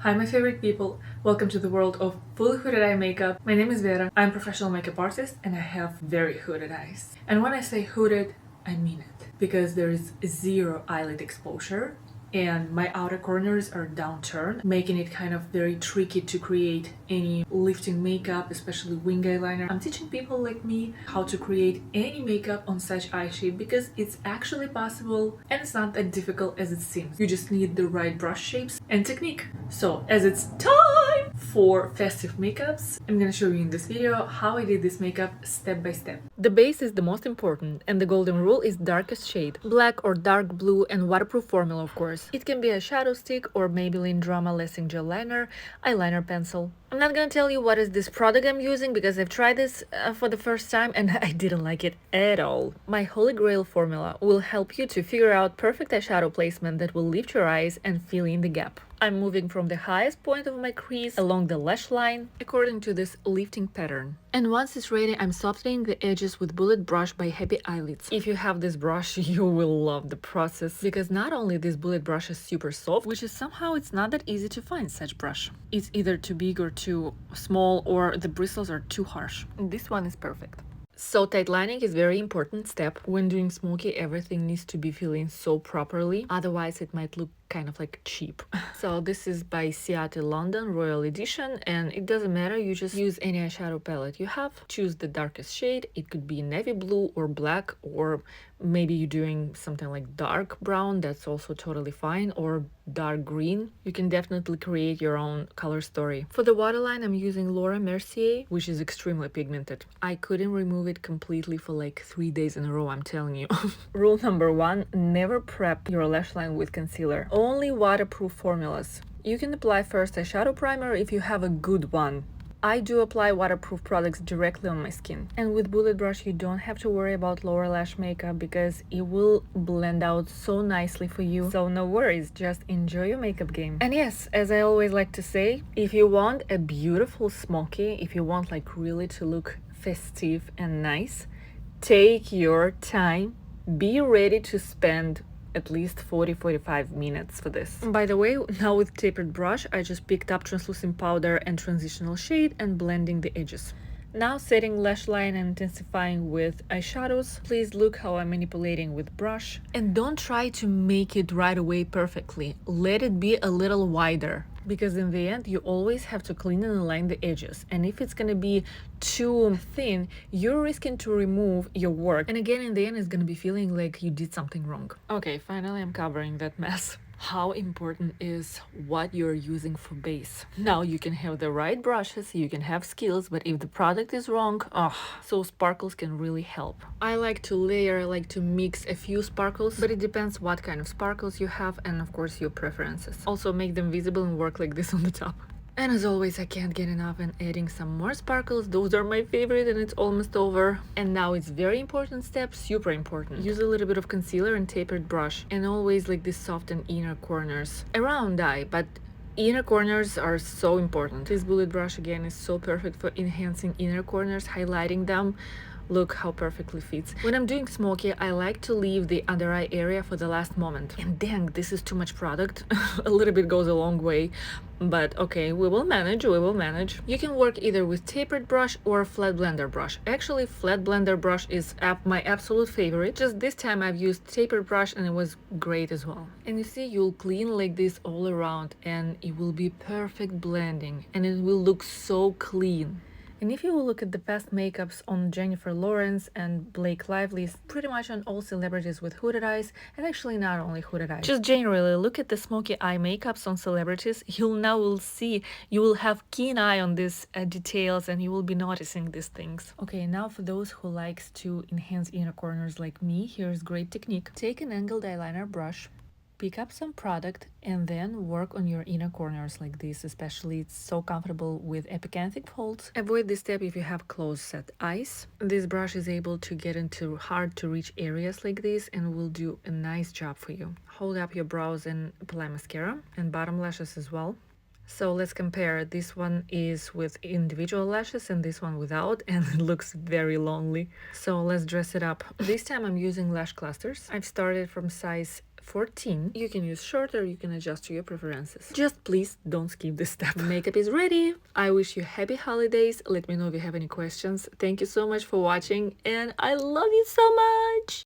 Hi my favorite people, welcome to the world of fully hooded eye makeup. My name is Vera, I'm a professional makeup artist and I have very hooded eyes. And when I say hooded, I mean it. Because there is zero eyelid exposure and my outer corners are downturned, making it kind of very tricky to create any lifting makeup, especially wing eyeliner. I'm teaching people like me how to create any makeup on such eye shape because it's actually possible and it's not that difficult as it seems. You just need the right brush shapes and technique. So as it's time for festive makeups, I'm gonna show you in this video how I did this makeup step by step. The base is the most important and the golden rule is darkest shade, black or dark blue, and waterproof formula of course. It can be a shadow stick or Maybelline Drama Lasting Gel Liner, eyeliner pencil. I'm not gonna tell you what is this product I'm using because I've tried this for the first time and I didn't like it at all. My holy grail formula will help you to figure out perfect eyeshadow placement that will lift your eyes and fill in the gap. I'm moving from the highest point of my crease along the lash line according to this lifting pattern. And once it's ready, I'm softening the edges with bullet brush by Happy Eyelids. If you have this brush, you will love the process because not only this bullet brush is super soft, which is somehow it's not that easy to find such brush. It's either too big or too small or the bristles are too harsh. This one is perfect. So tight lining is very important step. When doing smoky, everything needs to be filling so properly, otherwise it might look kind of like cheap. So this is by Seattle London Royal Edition and it doesn't matter, you just use any eyeshadow palette you have, choose the darkest shade. It could be navy blue or black, or maybe you're doing something like dark brown, that's also totally fine, or dark green. You can definitely create your own color story. For the waterline I'm using Laura Mercier, which is extremely pigmented. I couldn't remove it completely for like 3 days in a row, I'm telling you. Rule number 1, never prep your lash line with concealer. Only waterproof formulas. You can apply first eyeshadow primer if you have a good one. I do apply waterproof products directly on my skin. And with bullet brush you don't have to worry about lower lash makeup because it will blend out so nicely for you. So no worries, just enjoy your makeup game. And yes, as I always like to say, if you want a beautiful smoky, if you want like really to look festive and nice, take your time, be ready to spend at least 40-45 minutes for this. By the way, now with tapered brush I just picked up translucent powder and transitional shade and blending the edges. Now setting lash line and intensifying with eyeshadows. Please look how I'm manipulating with brush and don't try to make it right away perfectly. Let it be a little wider, because in the end you always have to clean and align the edges, and if it's gonna be too thin you're risking to remove your work, and again in the end it's gonna be feeling like you did something wrong. Okay, finally I'm covering that mess. How important is what you're using for base. Now you can have the right brushes, you can have skills, but if the product is wrong, so sparkles can really help. I like to layer, I like to mix a few sparkles, but it depends what kind of sparkles you have and of course your preferences. Also make them visible and work like this on the top. And as always, I can't get enough and adding some more sparkles. Those are my favorite and it's almost over. And now it's very important step, super important. Use a little bit of concealer and tapered brush, and always like this soften inner corners around eye, but inner corners are so important. This bullet brush again is so perfect for enhancing inner corners, highlighting them. Look how perfectly fits. When I'm doing smoky, I like to leave the under eye area for the last moment. And dang, this is too much product. A little bit goes a long way, but okay, we will manage, we will manage. You can work either with tapered brush or flat blender brush. Actually, flat blender brush is my absolute favorite. Just this time I've used tapered brush and it was great as well. And you see, you'll clean like this all around and it will be perfect blending and it will look so clean. And if you will look at the past makeups on Jennifer Lawrence and Blake Lively's, pretty much on all celebrities with hooded eyes, and actually not only hooded eyes, just generally look at the smoky eye makeups on celebrities, you will see, you will have keen eye on these details and you will be noticing these things. Okay, now for those who likes to enhance inner corners like me, here's great technique. Take an angled eyeliner brush, pick up some product and then work on your inner corners like this. Especially it's so comfortable with epicanthic folds. Avoid this step if you have closed set eyes. This brush is able to get into hard to reach areas like this and will do a nice job for you. Hold up your brows and apply mascara and bottom lashes as well. So let's compare. This one is with individual lashes and this one without, and it looks very lonely. So let's dress it up. This time I'm using lash clusters. I've started from size 14. You can use shorter, you can adjust to your preferences. Just please don't skip this step. Makeup is ready. I wish you happy holidays. Let me know if you have any questions. Thank you so much for watching, and I love you so much.